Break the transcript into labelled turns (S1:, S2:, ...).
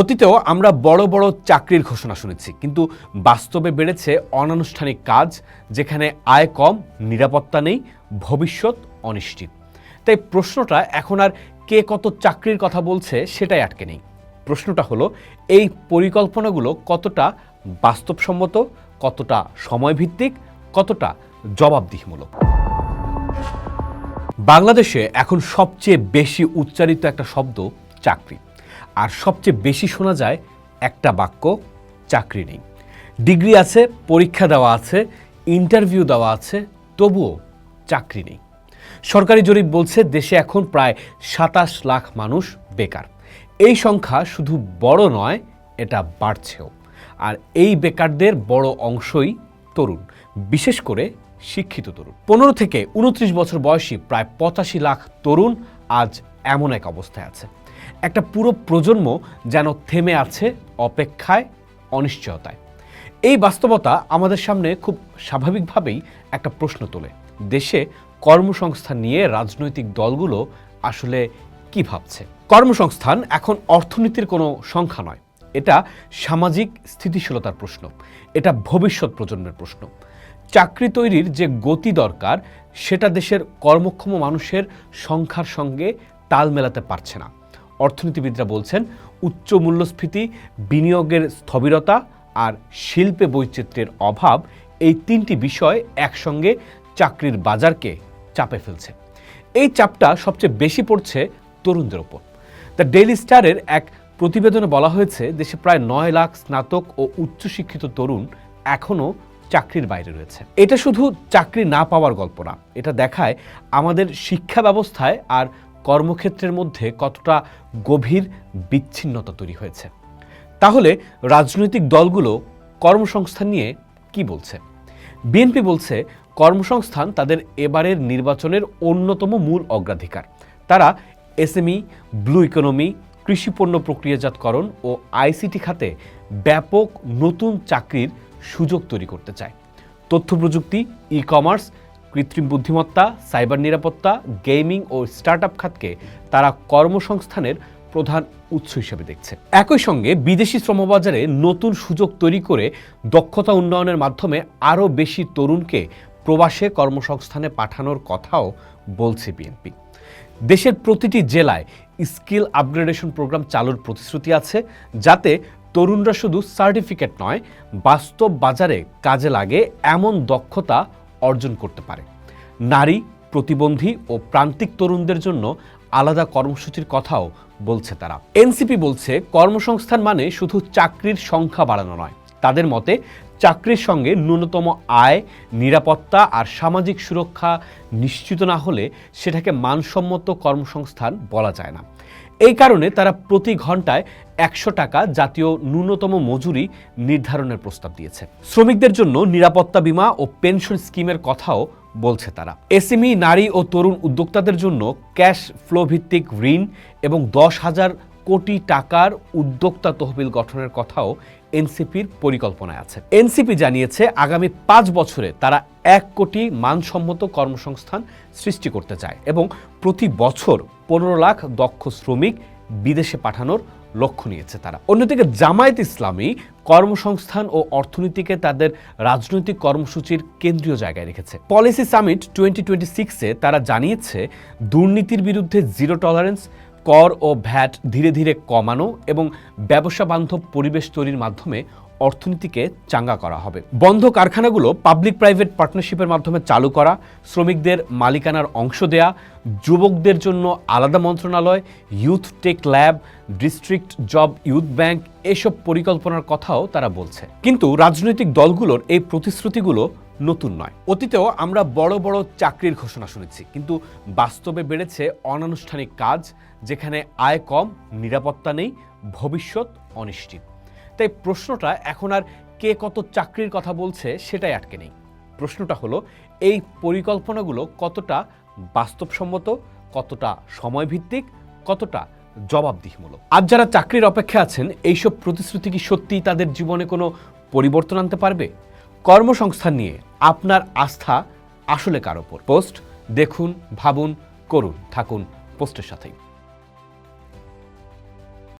S1: অতীতেও আমরা বড় বড় চাকরির ঘোষণা শুনেছি, কিন্তু বাস্তবে বেড়েছে অনানুষ্ঠানিক কাজ, যেখানে আয় কম, নিরাপত্তা নেই, ভবিষ্যৎ অনিশ্চিত। তাই প্রশ্নটা এখন আর কে কত চাকরির কথা বলছে সেটাই আটকে নেই। প্রশ্নটা হলো, এই পরিকল্পনাগুলো কতটা বাস্তবসম্মত, কতটা সময়ভিত্তিক, কতটা জবাবদিহিমূলক। বাংলাদেশে এখন সবচেয়ে বেশি উচ্চারিত একটা শব্দ চাকরি, আর সবচেয়ে বেশি শোনা যায় একটা বাক্য, চাকরি নেই। ডিগ্রি আছে, পরীক্ষা দেওয়া আছে, ইন্টারভিউ দেওয়া আছে, তবুও চাকরি নেই। সরকারি জরিপ বলছে দেশে এখন প্রায় ২৭ লাখ মানুষ বেকার। এই সংখ্যা শুধু বড় নয়, এটা বাড়ছেও। আর এই বেকারদের বড় অংশই তরুণ, বিশেষ করে শিক্ষিত তরুণ। ১৫ থেকে ২৯ বছর বয়সী প্রায় ৮৫ লাখ তরুণ আজ এমন এক অবস্থায় আছে। একটা পুরো প্রজন্ম যেন থেমে আছে অপেক্ষায়, অনিশ্চয়তায়। এই বাস্তবতা আমাদের সামনে খুব স্বাভাবিকভাবেই একটা প্রশ্ন তোলে, দেশে কর্মসংস্থান নিয়ে রাজনৈতিক দলগুলো আসলে কি ভাবছে। কর্মসংস্থান এখন অর্থনীতির কোনো সংখ্যা নয়, এটা সামাজিক স্থিতিশীলতার প্রশ্ন, এটা ভবিষ্যৎ প্রজন্মের প্রশ্ন। চাকরি তৈরির যে গতি দরকার, সেটা দেশের কর্মক্ষম মানুষের সংখ্যার সঙ্গে তাল মেলাতে পারছে না। অর্থনীতিবিদরা বলছেন, উচ্চ মূল্যস্ফীতি, বিনিয়োগের স্থবিরতা আর শিল্পে বৈচিত্র্যের অভাব, এই তিনটি বিষয় একসঙ্গে চাকরির বাজারকে চাপে ফেলছে। এই চাপটা সবচেয়ে বেশি পড়ছে তরুণদের ওপর। দ্য ডেইলি স্টারের এক প্রতিবেদনে বলা হয়েছে, দেশে প্রায় ৯ লাখ স্নাতক ও উচ্চশিক্ষিত তরুণ এখনও চাকরির বাইরে রয়েছে। এটা শুধু চাকরি না পাওয়ার গল্প না, এটা দেখায় আমাদের শিক্ষা ব্যবস্থায় আর কর্মক্ষেত্রের মধ্যে কতটা গভীর বিচ্ছিন্নতা তৈরি হয়েছে। তাহলে রাজনৈতিক দলগুলো কর্মসংস্থান নিয়ে কি বলছে? বিএনপি বলছে, কর্মসংস্থান তাদের এবারের নির্বাচনের অন্যতম মূল অগ্রাধিকার। তারা এসএমই, ব্লু ইকোনমি, কৃষিপণ্য প্রক্রিয়াজাতকরণ ও আইসিটি খাতে ব্যাপক নতুন চাকরির সুযোগ তৈরি করতে চায়। তথ্য প্রযুক্তি, ই কমার্স, কৃত্রিম বুদ্ধিমত্তা, সাইবার নিরাপত্তা, গেমিং ও স্টার্টআপ খাতকে তারা কর্মসংস্থানের প্রধান উৎস হিসেবে দেখছে। একই সঙ্গে বিদেশি শ্রমবাজারে নতুন সুযোগ তৈরি করে দক্ষতা উন্নয়নের মাধ্যমে আরও বেশি তরুণকে প্রবাসে কর্মসংস্থানে পাঠানোর কথাও বলছে বিএনপি। দেশের প্রতিটি জেলায় স্কিল আপগ্রেডেশন প্রোগ্রাম চালুর প্রতিশ্রুতি আছে, যাতে তরুণরা শুধু সার্টিফিকেট নয়, বাস্তব বাজারে কাজে লাগে এমন দক্ষতা অর্জন করতে পারে। নারী, প্রতিবন্ধী ও প্রান্তিক তরুণদের জন্য আলাদা কর্মসূচির কথাও বলছে তারা। এনসিপি বলছে, কর্মসংস্থান মানে শুধু চাকরির সংখ্যা বাড়ানো নয়। তাদের মতে, চাকরির সঙ্গে ন্যূনতম আয়, নিরাপত্তা আর সামাজিক সুরক্ষা নিশ্চিত না হলে সেটাকে মানসম্মত কর্মসংস্থান বলা যায় না। এই কারণে তারা প্রতি ঘন্টায় ১০০ টাকা জাতীয় ন্যূনতম মজুরি নির্ধারণের প্রস্তাব দিয়েছে। শ্রমিকদের জন্য নিরাপত্তা বীমা ও পেনশন স্কিমের কথাও বলছে তারা। এসএমই, নারী ও তরুণ উদ্যোক্তাদের জন্য ক্যাশ ফ্লো ভিত্তিক ঋণ এবং ১০,০০০ কোটি টাকার উদ্যোক্তা তহবিল গঠনের কথাও এনসিপির পরিকল্পনায় আছে। এনসিপি জানিয়েছে, আগামী ৫ বছরে তারা ১ কোটি মানসম্মত কর্মসংস্থান সৃষ্টি করতে চায় এবং প্রতি বছর ১৫ লাখ দক্ষ শ্রমিক বিদেশে পাঠানোর লক্ষ্য নিয়েছে তারা। অন্যদিকে জামায়াত ইসলামী কর্মসংস্থান ও অর্থনীতিকে তাদের রাজনৈতিক কর্মসূচির কেন্দ্রীয় জায়গায় রেখেছে। পলিসি সামিট 2026-এ তারা জানিয়েছে, দুর্নীতির বিরুদ্ধে জিরো টলারেন্স, কর ও ভ্যাট ধীরে ধীরে কমানো এবং ব্যবসা বান্ধব পরিবেশ তৈরির মাধ্যমে অর্থনীতিকে চাঙ্গা করা হবে। বন্ধ কারখানাগুলো পাবলিক প্রাইভেট পার্টনারশিপের মাধ্যমে চালু করা, শ্রমিকদের মালিকানার অংশ দেয়া, যুবকদের জন্য আলাদা মন্ত্রণালয়, youth tech lab, district job youth bank, এসব পরিকল্পনার কথাও তারা বলছে। কিন্তু রাজনৈতিক দলগুলোর এই প্রতিশ্রুতিগুলো নতুন নয়। অতীতেও আমরা বড় বড় চাকরির ঘোষণা শুনেছি, কিন্তু বাস্তবে বেড়েছে অনানুষ্ঠানিক কাজ, যেখানে আয় কম, নিরাপত্তা নেই, ভবিষ্যৎ অনিশ্চিত। তাই প্রশ্নটা এখন আর কে কত চাকরির কথা বলছে সেটাই আটকে নেই। প্রশ্নটা হলো, এই পরিকল্পনাগুলো কতটা বাস্তবসম্মত, কতটা সময়ভিত্তিক, কতটা জবাবদিহিমূলক। আজ যারা চাকরির অপেক্ষা আছেন, এইসব প্রতিশ্রুতি কি সত্যিই তাদের জীবনে কোনো পরিবর্তন আনতে পারবে? কর্মসংস্থান নিয়ে আপনার আস্থা আসলে কার ওপর? পোস্ট দেখুন, ভাবুন, করুন, থাকুন পোস্টের সাথেই।